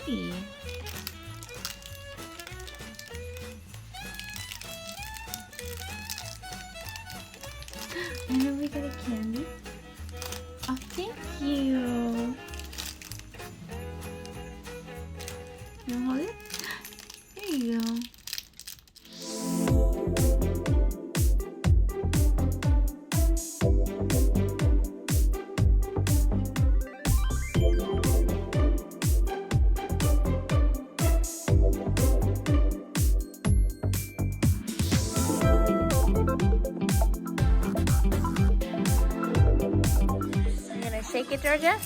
pretty. And then we got a candy. Oh, thank you. You wanna hold it? There you go. Shake it, Georgia.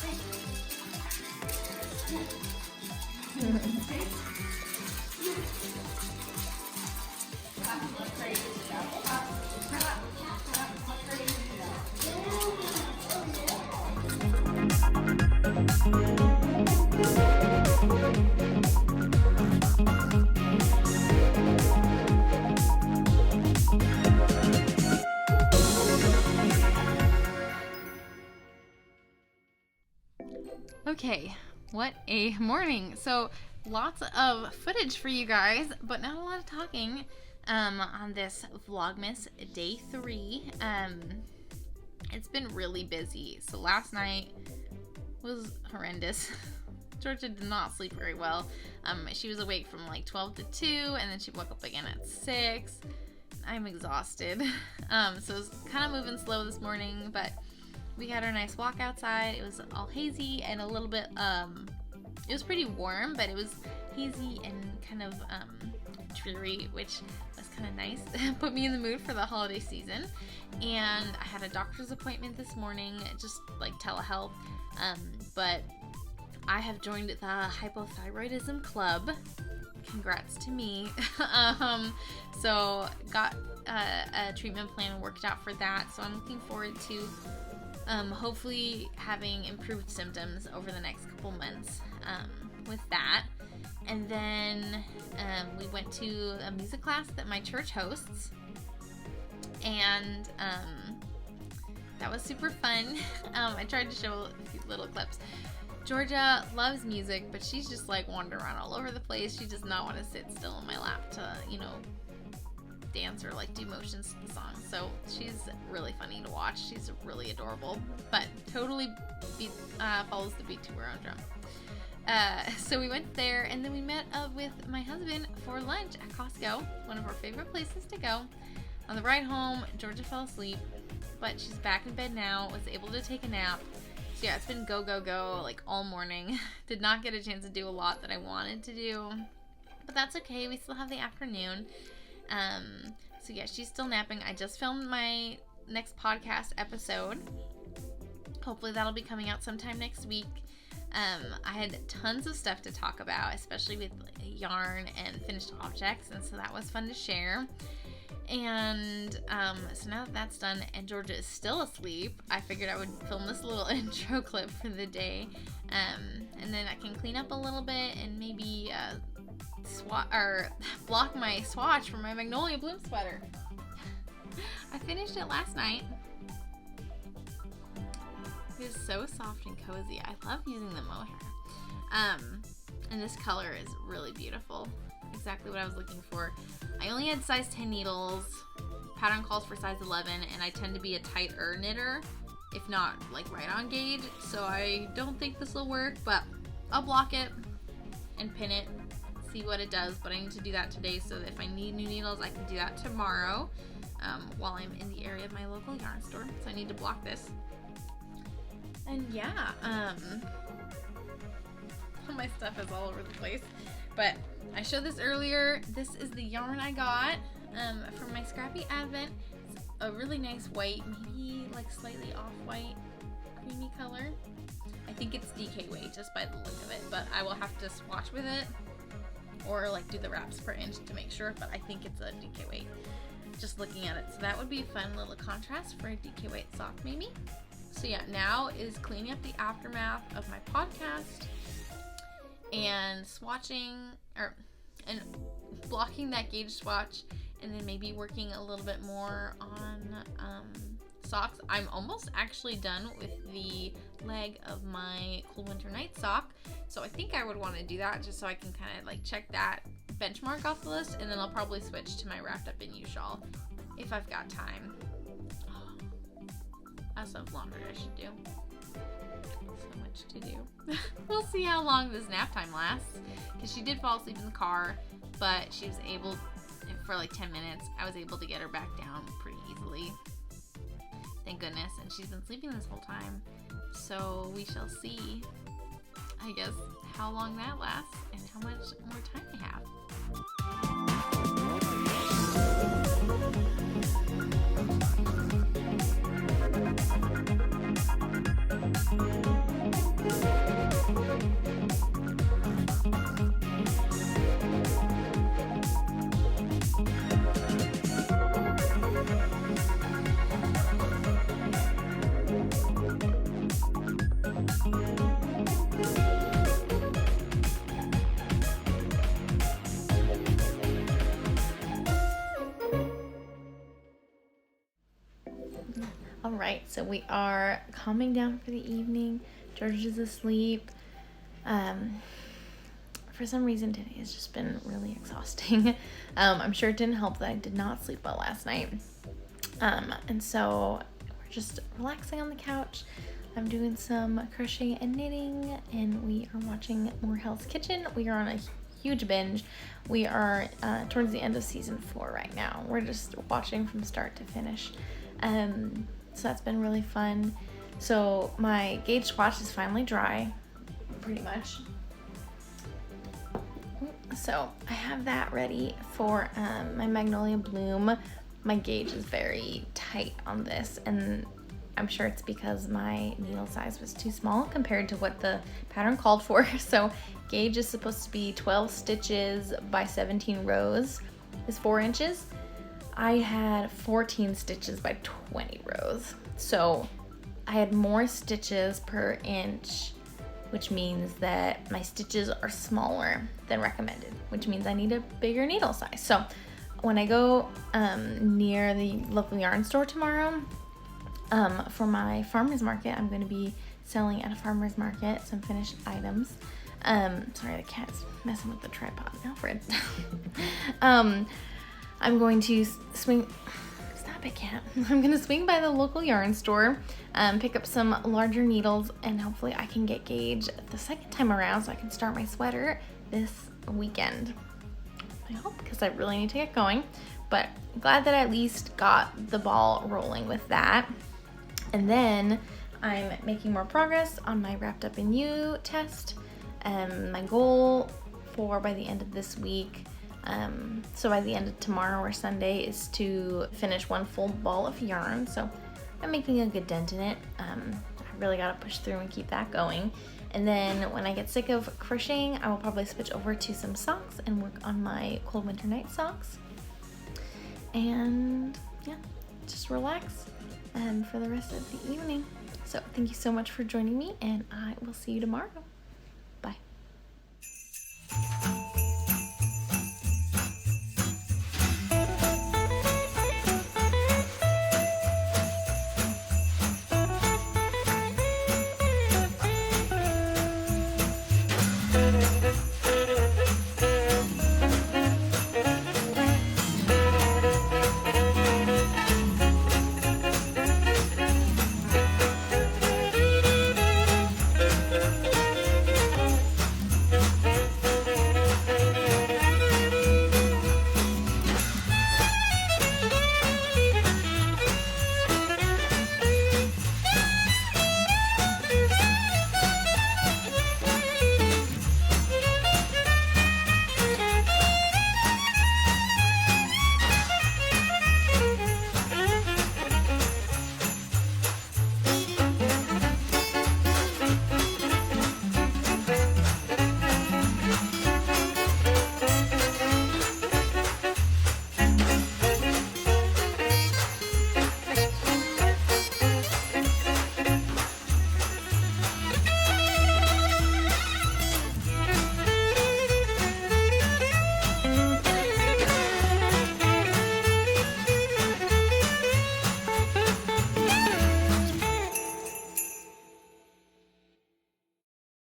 Okay, what a morning. So lots of footage for you guys, but not a lot of talking on this Vlogmas day 3. It's been really busy. So last night was horrendous. Georgia did not sleep very well. She was awake from like 12 to 2, and then she woke up again at 6. I'm exhausted. So it was kind of moving slow this morning, but we had our nice walk outside. It was all hazy and a little bit, it was pretty warm, but it was hazy and kind of dreary, which was kind of nice. Put me in the mood for the holiday season. And I had a doctor's appointment this morning, just like telehealth. But I have joined the hypothyroidism club. Congrats to me. So got a treatment plan worked out for that. So I'm looking forward to hopefully having improved symptoms over the next couple months with that. And then we went to a music class that my church hosts, and that was super fun. I tried to show a few little clips. Georgia loves music, but she's just like wandering around all over the place. She does not want to sit still in my lap to, dance or like do motions to the song. So she's really funny to watch. She's really adorable, but totally follows the beat to her own drum. So we went there, and then we met up with my husband for lunch at Costco, one of our favorite places to go. On the ride home, Georgia fell asleep, but she's back in bed now, was able to take a nap. So yeah, it's been go, go, go, like all morning. Did not get a chance to do a lot that I wanted to do, but that's okay. We still have the afternoon. So yeah, she's still napping. I just filmed my next podcast episode. Hopefully that'll be coming out sometime next week. I had tons of stuff to talk about, especially with yarn and finished objects, and so that was fun to share. And so now that that's done and Georgia is still asleep, I figured I would film this little intro clip for the day, and then I can clean up a little bit and maybe block my swatch for my Magnolia Bloom sweater. I finished it last night. It is so soft and cozy. I love using the mohair. And this color is really beautiful. Exactly what I was looking for. I only had size 10 needles. Pattern calls for size 11, and I tend to be a tighter knitter, if not like right on gauge. So I don't think this will work, but I'll block it and pin it, see what it does. But I need to do that today, so that if I need new needles, I can do that tomorrow while I'm in the area of my local yarn store. So I need to block this. And yeah, my stuff is all over the place, but I showed this earlier. This is the yarn I got from my Scrappy Advent. It's a really nice white, maybe like slightly off-white, creamy color. I think it's DK weight just by the look of it, but I will have to swatch with it or like do the wraps per inch to make sure, but I think it's a DK weight just looking at it. So that would be a fun little contrast for a DK weight sock maybe. So yeah, now is cleaning up the aftermath of my podcast and swatching and blocking that gauge swatch, and then maybe working a little bit more on socks. I'm almost actually done with the leg of my cold winter night sock. So I think I would want to do that just so I can kind of like check that benchmark off the list, and then I'll probably switch to my wrapped up in you shawl if I've got time. Oh, I also have laundry I should do. So much to do. We'll see how long this nap time lasts, because she did fall asleep in the car, but she was able, for like 10 minutes, I was able to get her back down pretty easily. Thank goodness. And she's been sleeping this whole time. So we shall see, I guess, how long that lasts and how much more time I have. Alright, so we are calming down for the evening. George is asleep. For some reason today has just been really exhausting. I'm sure it didn't help that I did not sleep well last night. And so we're just relaxing on the couch. I'm doing some crocheting and knitting, and we are watching More Hell's Kitchen. We are on a huge binge. We are towards the end of season 4 right now. We're just watching from start to finish. So that's been really fun. So my gauge swatch is finally dry, pretty much. So I have that ready for my Magnolia Bloom. My gauge is very tight on this, and I'm sure it's because my needle size was too small compared to what the pattern called for. So gauge is supposed to be 12 stitches by 17 rows, is 4 inches. I had 14 stitches by 20 rows. So I had more stitches per inch, which means that my stitches are smaller than recommended, which means I need a bigger needle size. So when I go near the local yarn store tomorrow for my farmer's market, I'm going to be selling at a farmer's market some finished items. Sorry, the cat's messing with the tripod. Alfred. I'm going to swing. Stop it, cat. I'm going to swing by the local yarn store, pick up some larger needles, and hopefully I can get gauge the second time around so I can start my sweater this weekend. I hope, because I really need to get going. But glad that I at least got the ball rolling with that. And then I'm making more progress on my Wrapped Up in You test. My goal for by the end of this week, so by the end of tomorrow or Sunday, is to finish 1 full ball of yarn. So I'm making a good dent in it. I really got to push through and keep that going. And then when I get sick of crocheting, I will probably switch over to some socks and work on my cold winter night socks. And yeah, just relax for the rest of the evening. So thank you so much for joining me, and I will see you tomorrow.